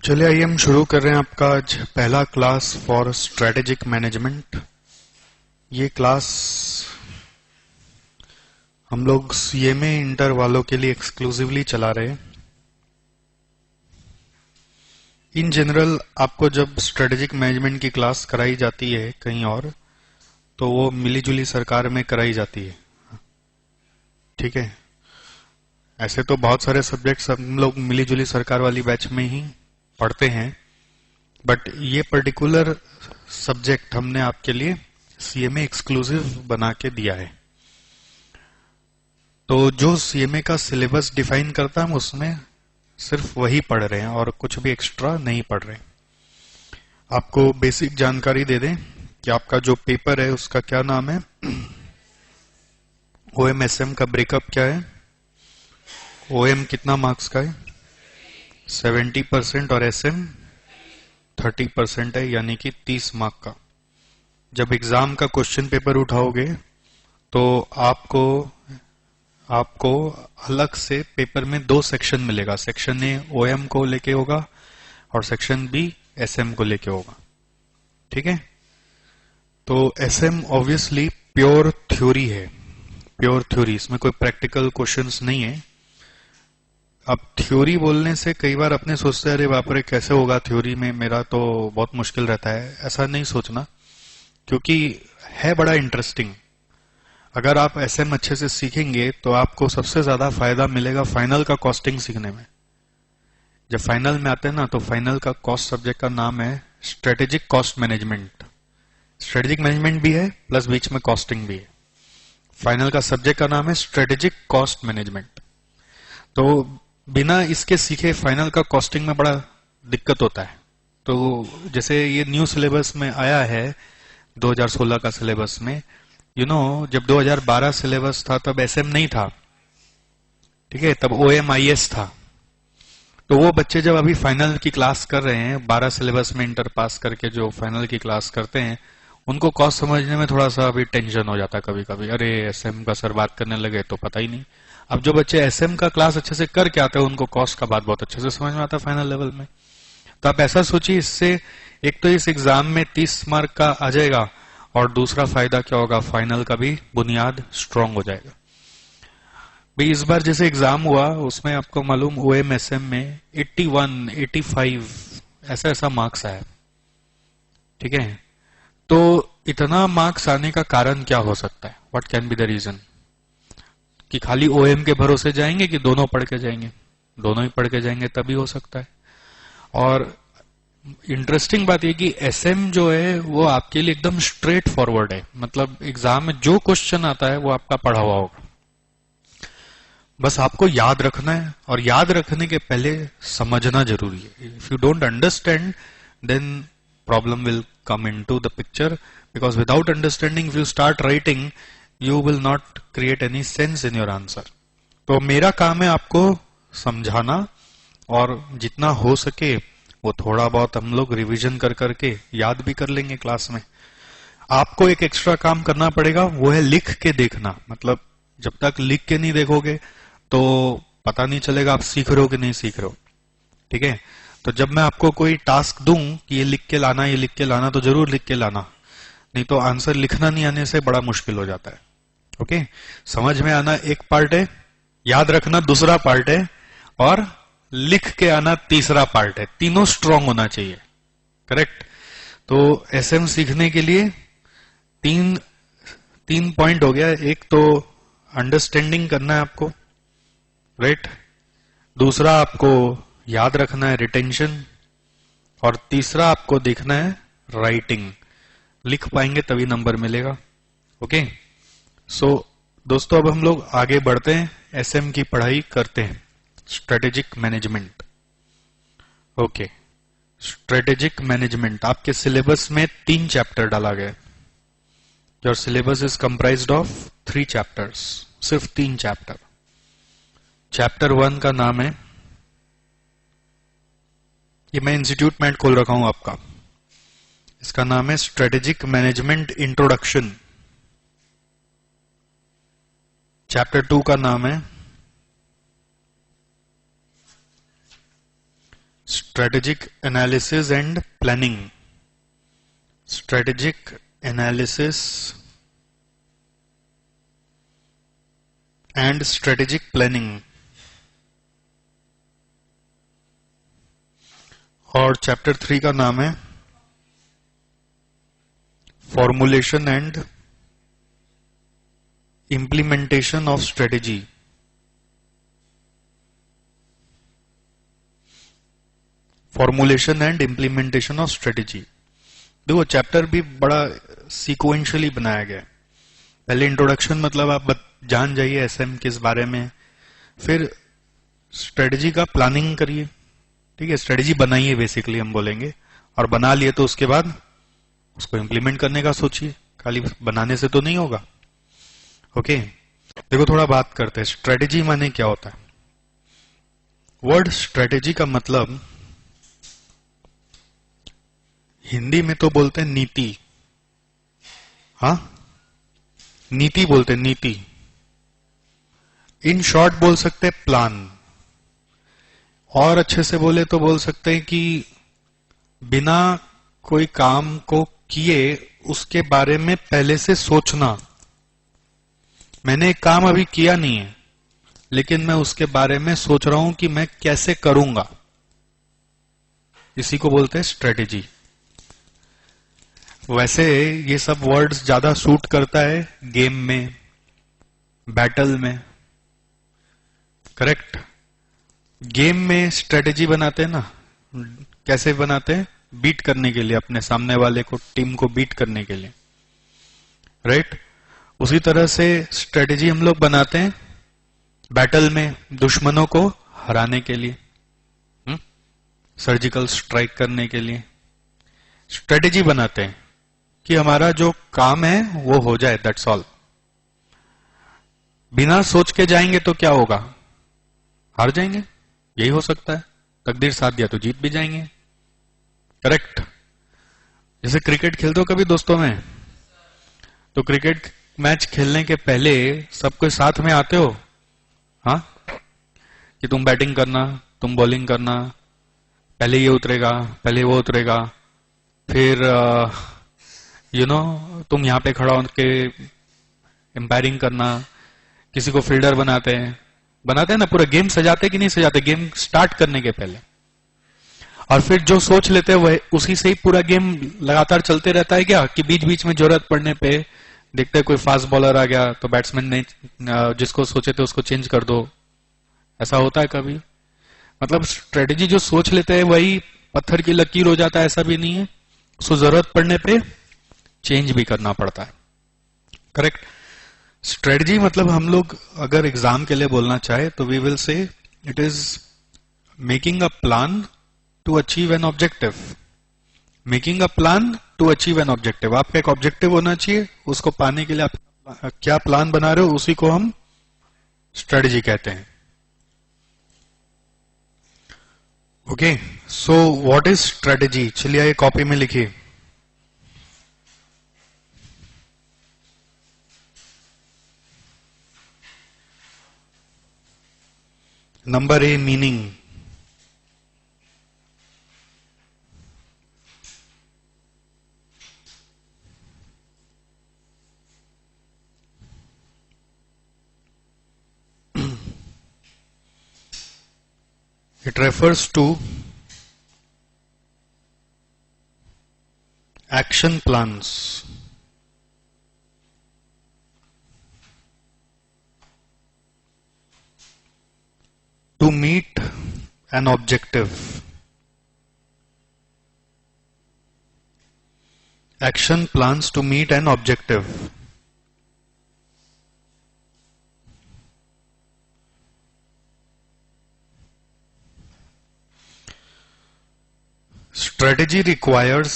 चलिए आइए हम शुरू कर रहे हैं आपका आज पहला क्लास फॉर स्ट्रेटेजिक मैनेजमेंट। ये क्लास हम लोग सीएमए इंटर वालों के लिए एक्सक्लूसिवली चला रहे हैं। इन जनरल आपको जब स्ट्रेटेजिक मैनेजमेंट की क्लास कराई जाती है कहीं और, तो वो मिलीजुली सरकार में कराई जाती है। ठीक है, ऐसे तो बहुत सारे सब्जेक्ट्स हम लोग मिलीजुली सरकार वाली बैच में ही पढ़ते हैं, बट ये पर्टिकुलर सब्जेक्ट हमने आपके लिए सीएमए एक्सक्लूसिव बना के दिया है। तो जो सीएमए का सिलेबस डिफाइन करता है हम उसमें सिर्फ वही पढ़ रहे हैं और कुछ भी एक्स्ट्रा नहीं पढ़ रहे हैं। आपको बेसिक जानकारी दे दें कि आपका जो पेपर है उसका क्या नाम है, ओएमएसएम का ब्रेकअप क्या है, ओएम कितना मार्क्स का है, 70% और एसएम 30% है, यानी कि 30 मार्क का। जब एग्जाम का क्वेश्चन पेपर उठाओगे तो आपको अलग से पेपर में 2 सेक्शन मिलेगा। सेक्शन ए ओएम को लेके होगा और सेक्शन बी एसएम को लेके होगा। ठीक है, तो एसएम ऑब्वियसली प्योर थ्योरी है, प्योर थ्योरी, इसमें कोई प्रैक्टिकल क्वेश्चंस नहीं है। अब थ्योरी बोलने से कई बार अपने सोचते हैं अरे बाप रे कैसे होगा थ्योरी में, मेरा तो बहुत मुश्किल रहता है। ऐसा नहीं सोचना, क्योंकि है बड़ा इंटरेस्टिंग। अगर आप एसएम अच्छे से सीखेंगे तो आपको सबसे ज्यादा फायदा मिलेगा फाइनल का कॉस्टिंग सीखने में। जब फाइनल में आते हैं ना, तो फाइनल का कॉस्ट सब्जेक्ट का नाम है strategic cost management. Strategic management भी है प्लस बीच में कॉस्टिंग भी है। फाइनल का सब्जेक्ट का नाम है स्ट्रेटेजिक कॉस्ट मैनेजमेंट। तो बिना इसके सीखे फाइनल का कॉस्टिंग में बड़ा दिक्कत होता है। तो जैसे ये न्यू सिलेबस में आया है 2016 का सिलेबस में, जब 2012 सिलेबस था तब एसएम नहीं था। ठीक है, तब ओएमआईएस था। तो वो बच्चे जब अभी फाइनल की क्लास कर रहे हैं, 12 सिलेबस में इंटर पास करके जो फाइनल की क्लास करते हैं, उनको कॉस्ट समझने में थोड़ा सा अभी टेंशन हो जाता है कभी कभी। अरे एसएम का सर बात करने लगे तो पता ही नहीं। अब जो बच्चे एसएम का क्लास अच्छे से करके आते हैं उनको कॉस्ट का बात बहुत अच्छे से समझ में आता है फाइनल लेवल में। तो आप ऐसा सोचिए, इससे एक तो इस एग्जाम में 30 मार्क का आ जाएगा और दूसरा फायदा क्या होगा, फाइनल का भी बुनियाद स्ट्रांग हो जाएगा। भाई इस बार जैसे एग्जाम हुआ उसमें आपको मालूम ओएमएसएम में 81, 85 ऐसा मार्क्स आया। ठीक है, तो इतना मार्क्स आने का कारण क्या हो सकता है, what can be the reason? कि खाली ओएम के भरोसे जाएंगे कि दोनों पढ़ के जाएंगे? दोनों ही पढ़ के जाएंगे तभी हो सकता है। और इंटरेस्टिंग बात यह कि एसएम जो है वो आपके लिए एकदम स्ट्रेट फॉरवर्ड है। मतलब एग्जाम में जो क्वेश्चन आता है वो आपका पढ़ा हुआ होगा, बस आपको याद रखना है। और याद रखने के पहले समझना जरूरी है। If you don't understand then problem will come into the picture, because without understanding if you start writing you will not create any sense in your answer. तो मेरा काम है आपको समझाना, और जितना हो सके वो थोड़ा बहुत हम लोग रिवीजन कर करके याद भी कर लेंगे क्लास में। आपको एक एक्स्ट्रा काम करना पड़ेगा, वो है लिख के देखना। मतलब जब तक लिख के नहीं देखोगे तो पता नहीं चलेगा आप सीख रहे हो कि नहीं सीख रहे हो। ठीक है, तो जब मैं आपको कोई टास्क दूं कि ये लिख के लाना, ये लिख के लाना, तो जरूर लिख के लाना, नहीं तो आंसर लिखना नहीं आने से बड़ा मुश्किल हो जाता है। ओके, समझ में आना एक पार्ट है, याद रखना दूसरा पार्ट है, और लिख के आना तीसरा पार्ट है। तीनों स्ट्रांग होना चाहिए। करेक्ट? तो एसएम सीखने के लिए तीन पॉइंट हो गया। एक तो अंडरस्टैंडिंग करना है आपको, राइट? दूसरा आपको याद रखना है, रिटेंशन, और तीसरा आपको देखना है राइटिंग। लिख पाएंगे तभी नंबर मिलेगा। ओके, सो दोस्तों अब हम लोग आगे बढ़ते हैं, एसएम की पढ़ाई करते हैं। Strategic management. Okay, strategic management आपके सिलेबस में 3 चैप्टर डाला गया। Your syllabus is comprised of 3 chapters, सिर्फ 3 चैप्टर। चैप्टर 1 का नाम है, ये मैं इंस्टीट्यूट में खोल रखा हूं आपका, इसका नाम है स्ट्रेटेजिक मैनेजमेंट इंट्रोडक्शन। चैप्टर 2 का नाम है strategic analysis and planning. Strategic analysis and strategic planning. और चैप्टर 3 का नाम है formulation and implementation of strategy. Formulation and implementation of strategy. देखो चैप्टर भी बड़ा सीक्वेंशियली बनाया गया है. पहले इंट्रोडक्शन, मतलब आप जान जाइए एसएम किस बारे में, फिर स्ट्रेटेजी का प्लानिंग करिए. ठीक है, स्ट्रेटेजी बनाइए बेसिकली हम बोलेंगे, और बना लिए तो उसके बाद उसको इंप्लीमेंट करने का सोचिए. खाली बनाने से तो नहीं होगा. ओके, देखो थोड़ा बात करते हैं स्ट्रेटेजी माने क्या होता है. वर्ड स्ट्रेटेजी का मतलब हिंदी में तो बोलते हैं नीति. हाँ, नीति बोलते हैं, नीति. इन शॉर्ट बोल सकते हैं प्लान. और अच्छे से बोले तो बोल सकते हैं कि बिना कोई काम को किए उसके बारे में पहले से सोचना. मैंने एक काम अभी किया नहीं है, लेकिन मैं उसके बारे में सोच रहा हूं कि मैं कैसे करूंगा. इसी को बोलते हैं स्ट्रेटेजी. वैसे ये सब वर्ड्स ज्यादा सूट करता है गेम में, बैटल में. करेक्ट. गेम में स्ट्रेटेजी बनाते हैं ना. कैसे बनाते हैं? बीट करने के लिए, अपने सामने वाले को, टीम को बीट करने के लिए. राइट. उसी तरह से स्ट्रेटेजी हम लोग बनाते हैं बैटल में, दुश्मनों को हराने के लिए, सर्जिकल स्ट्राइक करने के लिए स्ट्रेटेजी बनाते हैं कि हमारा जो काम है वो हो जाए. That's all. बिना सोच के जाएंगे तो क्या होगा? हार जाएंगे. यही हो सकता है. तकदीर साथ दिया तो जीत भी जाएंगे. करेक्ट. जैसे क्रिकेट खेलते हो कभी दोस्तों में, तो क्रिकेट मैच खेलने के पहले सबके साथ में आते हो. हाँ, कि तुम बैटिंग करना, तुम बॉलिंग करना, पहले ये उतरेगा, पहले वो उतरेगा, फिर तुम यहां पे खड़ा होकर एम्पायरिंग करना. किसी को फील्डर बनाते हैं ना. पूरा गेम सजाते कि नहीं सजाते गेम स्टार्ट करने के पहले. और फिर जो सोच लेते हैं वह उसी से ही पूरा गेम लगातार चलते रहता है. क्या कि बीच बीच में जरूरत पड़ने पे देखते हैं कोई फास्ट बॉलर आ गया तो बैट्समैन ने जिसको सोचे थे उसको चेंज कर दो. ऐसा होता है कभी? मतलब स्ट्रेटेजी जो सोच लेते हैं वही पत्थर की लकीर हो जाता है, ऐसा भी नहीं है. उसको जरूरत पड़ने पे चेंज भी करना पड़ता है. करेक्ट. स्ट्रेटजी मतलब हम लोग अगर एग्जाम के लिए बोलना चाहे तो we will say it is making a plan to achieve an objective. Making a plan to achieve an objective. आपका एक ऑब्जेक्टिव होना चाहिए, उसको पाने के लिए आप क्या प्लान बना रहे हो, उसी को हम स्ट्रेटजी कहते हैं. Okay, so what is strategy? चलिए आइए कॉपी में लिखिए. Number A, meaning. It refers to action plans. To meet an objective. Action plans to meet an objective. Strategy requires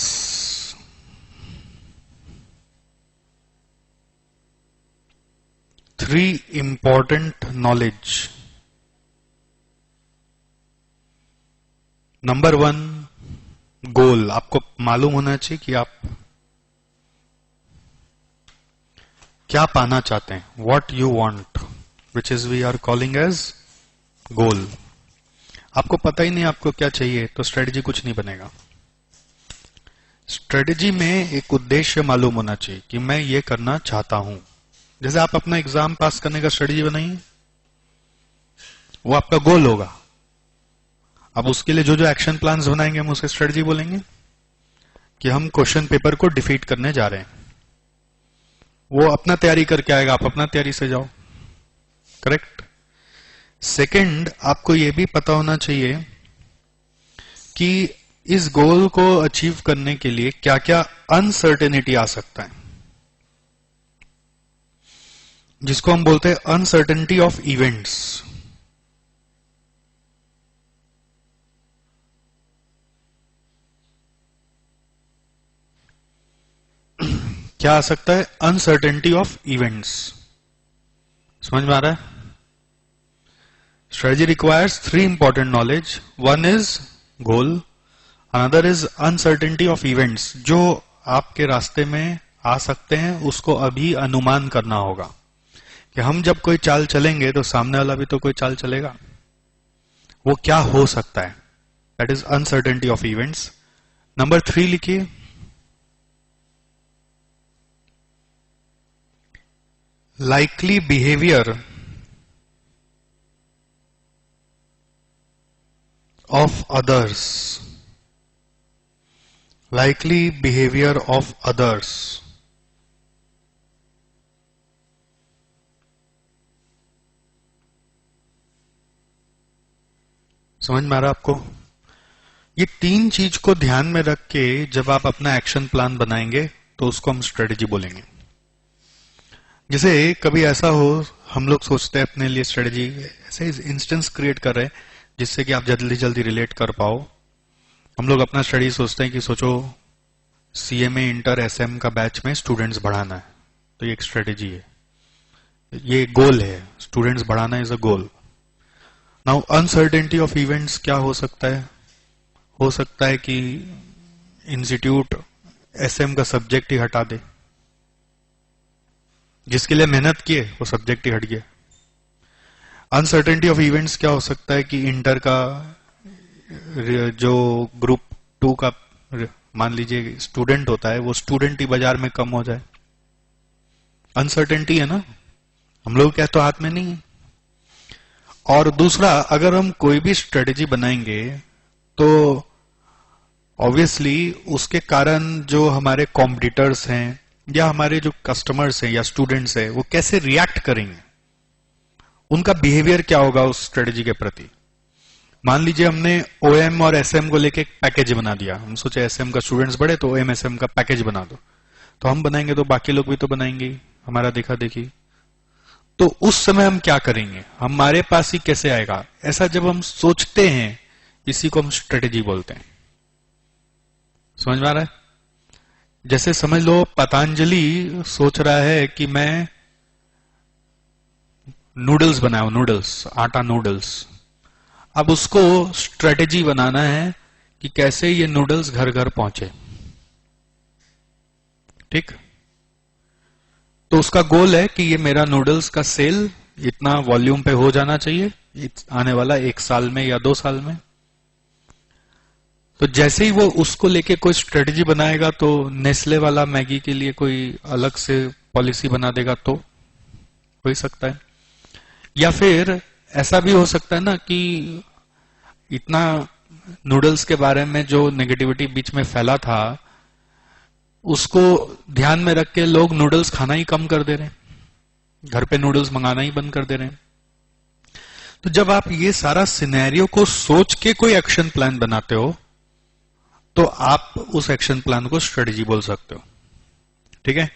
three important knowledge. Number 1, गोल. आपको मालूम होना चाहिए कि आप क्या पाना चाहते हैं. What you want, which is we are calling as goal. आपको पता ही नहीं आपको क्या चाहिए तो स्ट्रेटजी कुछ नहीं बनेगा। स्ट्रेटजी में एक उद्देश्य मालूम होना चाहिए कि मैं ये करना चाहता हूं। जैसे आप अपना एग्जाम पास करने का स्ट्रेटजी बनाइए, वो आपका गोल होगा। अब उसके लिए जो जो एक्शन प्लान्स बनाएंगे हम उसे स्ट्रेटजी बोलेंगे कि हम क्वेश्चन पेपर को डिफीट करने जा रहे हैं। वो अपना तैयारी करके आएगा, आप अपना तैयारी से जाओ। करेक्ट। सेकंड, आपको यह भी पता होना चाहिए कि इस गोल को अचीव करने के लिए क्या क्या अनसर्टेनिटी आ सकता है, जिसको हम बोलते हैं अनसर्टेनिटी ऑफ इवेंट्स। क्या आ सकता है? Uncertainty of events. समझ में आ रहा है? Strategy requires 3 important knowledge. One is goal, another is uncertainty of events. जो आपके रास्ते में आ सकते हैं उसको अभी अनुमान करना होगा कि हम जब कोई चाल चलेंगे तो सामने वाला भी तो कोई चाल चलेगा, वो क्या हो सकता है। That is uncertainty of events. Number 3 लिखिए, likely behavior of others. Likely behavior of others. समझ में आ रहा आपको? ये 3 चीज को ध्यान में रख के जब आप अपना एक्शन प्लान बनाएंगे तो उसको हम स्ट्रेटेजी बोलेंगे। जैसे कभी ऐसा हो, हम लोग सोचते हैं अपने लिए स्ट्रेटजी, ऐसे इंस्टेंस क्रिएट कर रहे हैं जिससे कि आप जल्दी जल्दी रिलेट कर पाओ। हम लोग अपना स्टडी सोचते हैं कि सोचो सीएमए इंटर एसएम का बैच में स्टूडेंट्स बढ़ाना है, तो ये एक स्ट्रेटेजी है, ये गोल है, स्टूडेंट्स बढ़ाना is a goal. Now uncertainty of events क्या हो सकता है? हो सकता है कि इंस्टीट्यूट एसएम का सब्जेक्ट ही हटा दे, जिसके लिए मेहनत किए वो सब्जेक्ट ही हट गया। अनसर्टेनिटी ऑफ इवेंट्स क्या हो सकता है कि इंटर का जो ग्रुप 2 का मान लीजिए स्टूडेंट होता है, वो स्टूडेंट ही बाजार में कम हो जाए। अनसर्टेनिटी है ना, हम लोग क्या तो हाथ में नहीं है। और दूसरा, अगर हम कोई भी स्ट्रेटेजी बनाएंगे तो ऑब्वियसली उसके कारण जो हमारे कॉम्पिटिटर्स हैं या हमारे जो कस्टमर्स हैं या स्टूडेंट्स हैं वो कैसे रिएक्ट करेंगे, उनका बिहेवियर क्या होगा उस स्ट्रेटेजी के प्रति। मान लीजिए हमने ओएम और एसएम को लेके एक पैकेज बना दिया, हम सोचे एसएम का स्टूडेंट्स बढ़े तो ओएम एसएम का पैकेज बना दो, तो हम बनाएंगे तो बाकी लोग भी तो बनाएंगे, हमारा देखा देखी। तो उस समय हम क्या करेंगे, हमारे पास ही कैसे आएगा, ऐसा जब हम सोचते हैं इसी को हम स्ट्रेटेजी बोलते हैं। समझ में आ रहा है? जैसे समझ लो पतंजलि सोच रहा है कि मैं नूडल्स बनाऊं, नूडल्स, आटा नूडल्स। अब उसको स्ट्रेटेजी बनाना है कि कैसे ये नूडल्स घर घर पहुंचे। ठीक, तो उसका गोल है कि ये मेरा नूडल्स का सेल इतना वॉल्यूम पे हो जाना चाहिए आने वाला 1 साल में या 2 साल में। तो जैसे ही वो उसको लेके कोई स्ट्रेटजी बनाएगा तो नेस्ले वाला मैगी के लिए कोई अलग से पॉलिसी बना देगा तो हो सकता है। या फिर ऐसा भी हो सकता है ना कि इतना नूडल्स के बारे में जो नेगेटिविटी बीच में फैला था उसको ध्यान में रख के लोग नूडल्स खाना ही कम कर दे रहे हैं, घर पे नूडल्स मंगाना ही बंद कर दे रहे हैं। तो जब आप ये सारा सिनेरियो को सोच के कोई एक्शन प्लान बनाते हो तो आप उस एक्शन प्लान को स्ट्रेटजी बोल सकते हो। ठीक है,